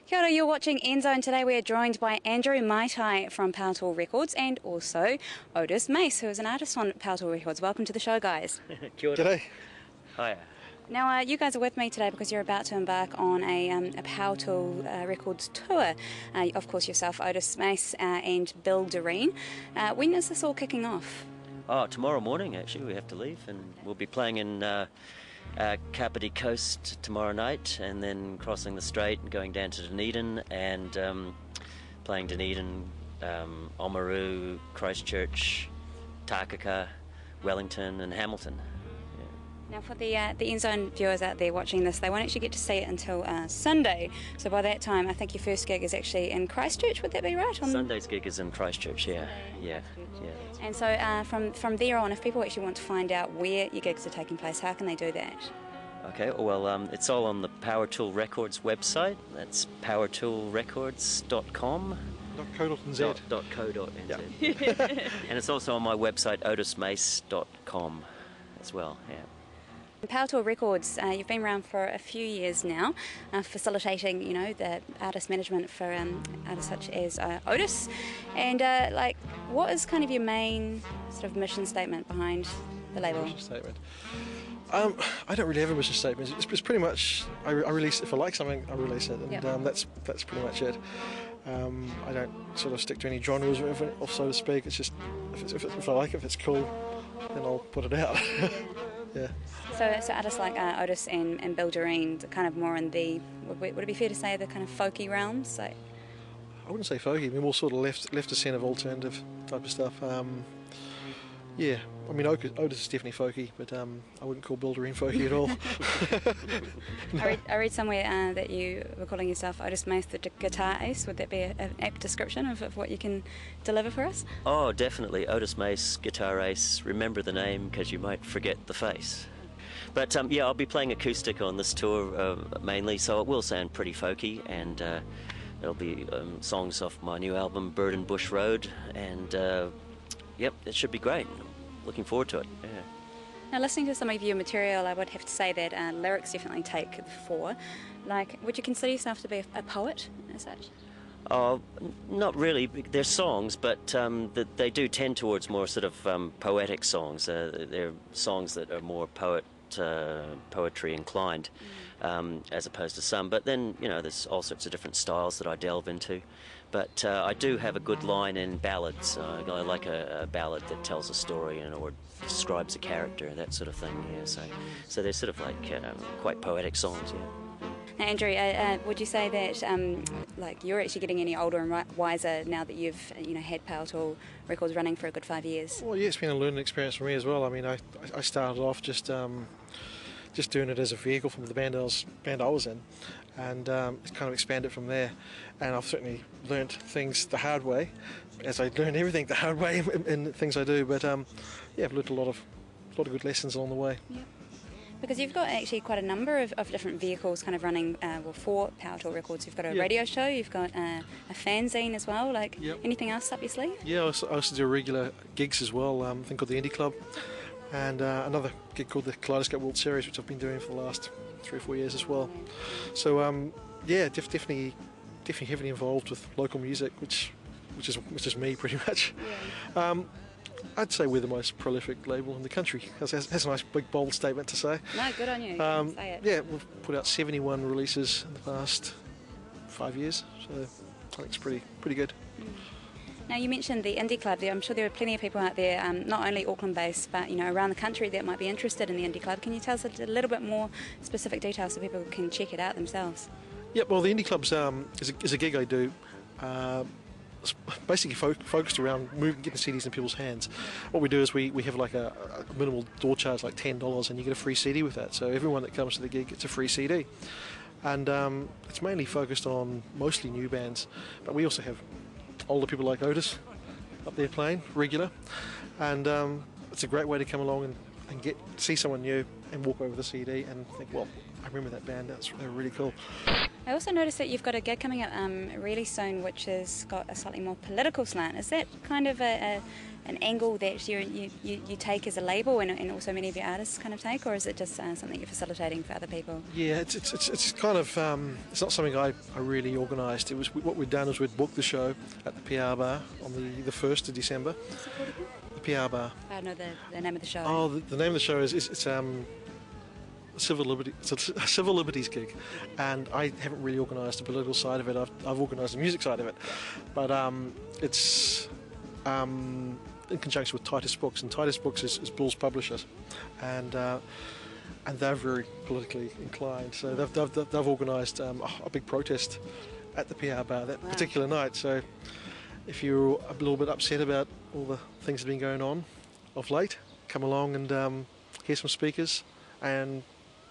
Kia ora, you're watching NZOWN. Today we are joined by Andrew Maitai from Powertool Records and also Otis Mase, who is an artist on Powertool Records. Welcome to the show, guys. Kia ora. G'day. Hiya. Now, you guys are with me today because you're about to embark on a Powertool Records tour. Of course, yourself, Otis Mase, and Bill Doreen. When is this all kicking off? Oh, tomorrow morning, actually, we have to leave, and we'll be playing in Kapiti Coast tomorrow night, and then crossing the strait and going down to Dunedun, and playing Dunedun, Oamaru, Christchurch, Takaka, Wellington and Hamilton. Now, for the NZOWN viewers out there watching this, they won't actually get to see it until Sunday. So by that time, I think your first gig is actually in Christchurch. Would that be right? Sunday's gig is in Christchurch, yeah. And so from there on, if people actually want to find out where your gigs are taking place, how can they do that? Okay, well, it's all on the Powertool Records website. That's powertoolrecords.com. .co.nz. .co.nz. And it's also on my website, otismase.com as well, yeah. Powertool Records, you've been around for a few years now, facilitating, the artist management for artists such as Otis. And what is kind of your main sort of mission statement behind the label? Mission statement. I don't really have a mission statement. It's pretty much I release if I like something, I release it, and yep. That's pretty much it. I don't sort of stick to any genres or so to speak. It's just if I like it, if it's cool, then I'll put it out. Yeah. So artists like Otis and Bill Doreen, kind of more in the, would it be fair to say, the kind of folky realms? So. I wouldn't say folky. I mean, more sort of left of centre of alternative type of stuff. Yeah, I mean, Otis is definitely folky, but I wouldn't call Bill Doreen folky at all. No. I read somewhere that you were calling yourself Otis Mase the guitar ace. Would that be an apt description of what you can deliver for us? Oh, definitely. Otis Mase, guitar ace. Remember the name because you might forget the face. But yeah, I'll be playing acoustic on this tour mainly, so it will sound pretty folky, and it'll be songs off my new album, Bird and Bush Road, and yep, it should be great. Looking forward to it, yeah. Now, listening to some of your material, I would have to say that lyrics definitely take the fore. Would you consider yourself to be a poet as such? Oh, not really. They're songs, but they do tend towards more sort of poetic songs. They're songs that are more poetry inclined, as opposed to some. But then, there's all sorts of different styles that I delve into. But I do have a good line in ballads. I like a ballad that tells a story or describes a character, that sort of thing. Yeah. So they're sort of like quite poetic songs. Yeah. Now, Andrew, would you say that you're actually getting any older and wiser now that you've had Powertool Records running for a good 5 years? Well, yeah, it's been a learning experience for me as well. I mean, I started off just doing it as a vehicle from the band I was in, and it's kind of expanded from there. And I've certainly learnt things the hard way, as I learn everything the hard way in things I do. But yeah, I've learnt a lot of good lessons along the way. Yeah. Because you've got actually quite a number of different vehicles kind of running for Powertool Records. You've got a radio show, you've got a fanzine as well. Anything else up your sleeve? Yeah, I also do regular gigs as well, a thing called the Indie Club, and another gig called the Kaleidoscope World Series, which I've been doing for the last 3 or 4 years as well. So yeah, definitely heavily involved with local music, which is me pretty much. Yeah. I'd say we're the most prolific label in the country. That's a nice big bold statement to say. No, good on you. Say it. Yeah, we've put out 71 releases in the past 5 years, so I think it's pretty good. Now, you mentioned the Indie Club there. I'm sure there are plenty of people out there, not only Auckland-based, but around the country that might be interested in the Indie Club. Can you tell us a little bit more specific details so people can check it out themselves? Yeah, well, the Indie Club's is a gig I do. It's basically focused around getting CDs in people's hands. What we do is we have like a minimal door charge, like $10, and you get a free CD with that. So everyone that comes to the gig gets a free CD. And it's mainly focused on mostly new bands, but we also have older people like Otis up there playing regular. And it's a great way to come along and see someone new and walk over the CD and think, well, I remember that band. They were really cool. I also noticed that you've got a gig coming up really soon, which has got a slightly more political slant. Is that kind of an angle that you take as a label, and also many of your artists kind of take, or is it just something you're facilitating for other people? Yeah, it's kind of it's not something I really organised. It was what we'd done is we'd booked the show at the PR Bar on the 1st of December. What's it called again? The PR Bar. I know the name of the show. Oh, the name of the show is Civil Liberty. It's a Civil Liberties gig, and I haven't really organised the political side of it. I've organised the music side of it, but it's in conjunction with Titus Books, and Titus Books is Bill's publishers, and they're very politically inclined. So they've organised a big protest at the PR Bar that particular night. So if you're a little bit upset about all the things that have been going on of late, come along and hear some speakers and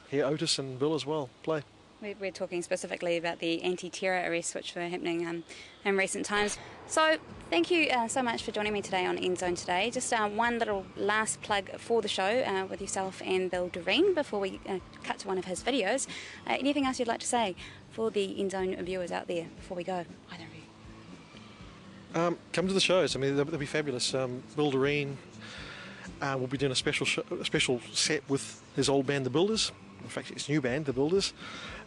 hear Otis and Bill as well play. We're talking specifically about the anti-terror arrests which were happening in recent times. So thank you so much for joining me today on NZOWN today. Just one little last plug for the show with yourself and Bill Doreen before we cut to one of his videos. Anything else you'd like to say for the NZOWN viewers out there before we go? Either of you. Come to the shows. I mean, they'll be fabulous. Bill Doreen will be doing a special set with his old band, The Builders. In fact, his new band, The Builders.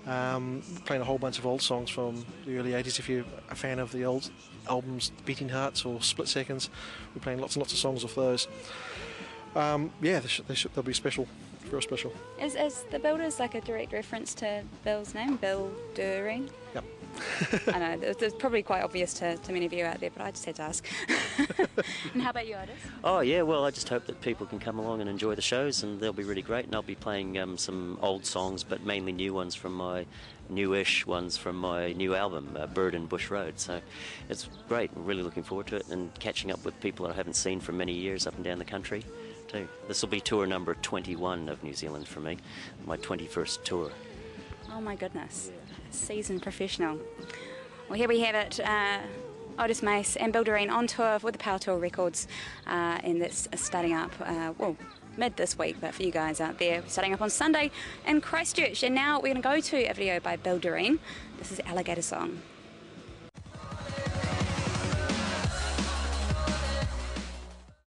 Playing a whole bunch of old songs from the early 80s. If you're a fan of the old albums, Beating Hearts or Split Seconds, we're playing lots and lots of songs of those. They'll be special, real special. Is The Builders like a direct reference to Bill's name, Bill Doreen? Yep. I know, it's probably quite obvious to many of you out there, but I just had to ask. And how about you, Otis? Oh yeah, well, I just hope that people can come along and enjoy the shows, and they'll be really great. And I'll be playing some old songs, but mainly new ones from my newish ones from my new album, Bird and Bush Road. So it's great. I'm really looking forward to it, and catching up with people that I haven't seen for many years up and down the country too. This will be tour number 21 of New Zealand for me, my 21st tour. Oh my goodness, seasoned professional. Well, here we have it. Otis Mase and Bill Doreen on tour with the Powertool Records, and that's starting up, mid this week, but for you guys out there, starting up on Sunday in Christchurch. And now we're going to go to a video by Bill Doreen. This is Alligator Song.